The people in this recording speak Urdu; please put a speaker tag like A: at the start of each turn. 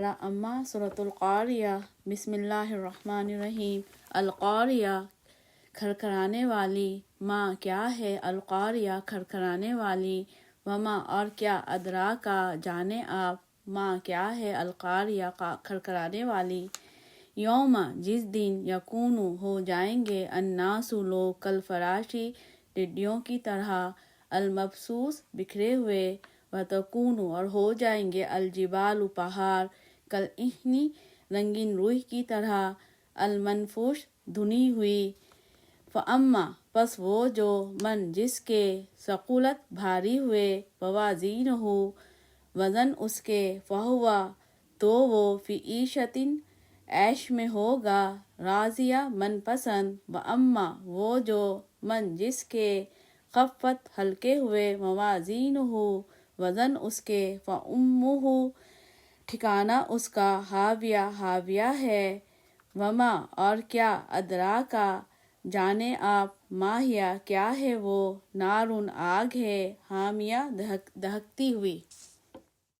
A: اما سورۃ القاریہ بسم اللہ الرحمن الرحیم۔ القاریہ کھرکھرانے والی، ما کیا ہے القاریہ کھرکھرانے والی، وما اور کیا ادراکا جانے آپ، ما کیا ہے القاریہ کھرکھرانے والی۔ یوم جس دن یکون ہو جائیں گے الناس لوگ کالفراشی ٹڈیوں کی طرح، المبثوث بکھرے ہوئے، وتکون اور ہو جائیں گے الجبال پہاڑ، کالعہن رنگین روئی کی طرح، المنفوش دھنی ہوئی۔ فاما پس وہ جو من جس کے ثقلت بھاری ہوئے، موازینہ وزن اس کے، فہو تو وہ فی عیشۃ عیش میں ہوگا، راضیہ من پسند۔ واما وہ جو من جس کے خفت ہلکے ہوئے، موازینہ وزن اس کے، فامہ ٹھکانہ اس کا، ہاویہ ہاویہ ہے۔ وما اور کیا ادراکا جانے آپ، ما ہی کیا ہے وہ، نارن آگ ہے، حامیہ دہکتی ہوئی۔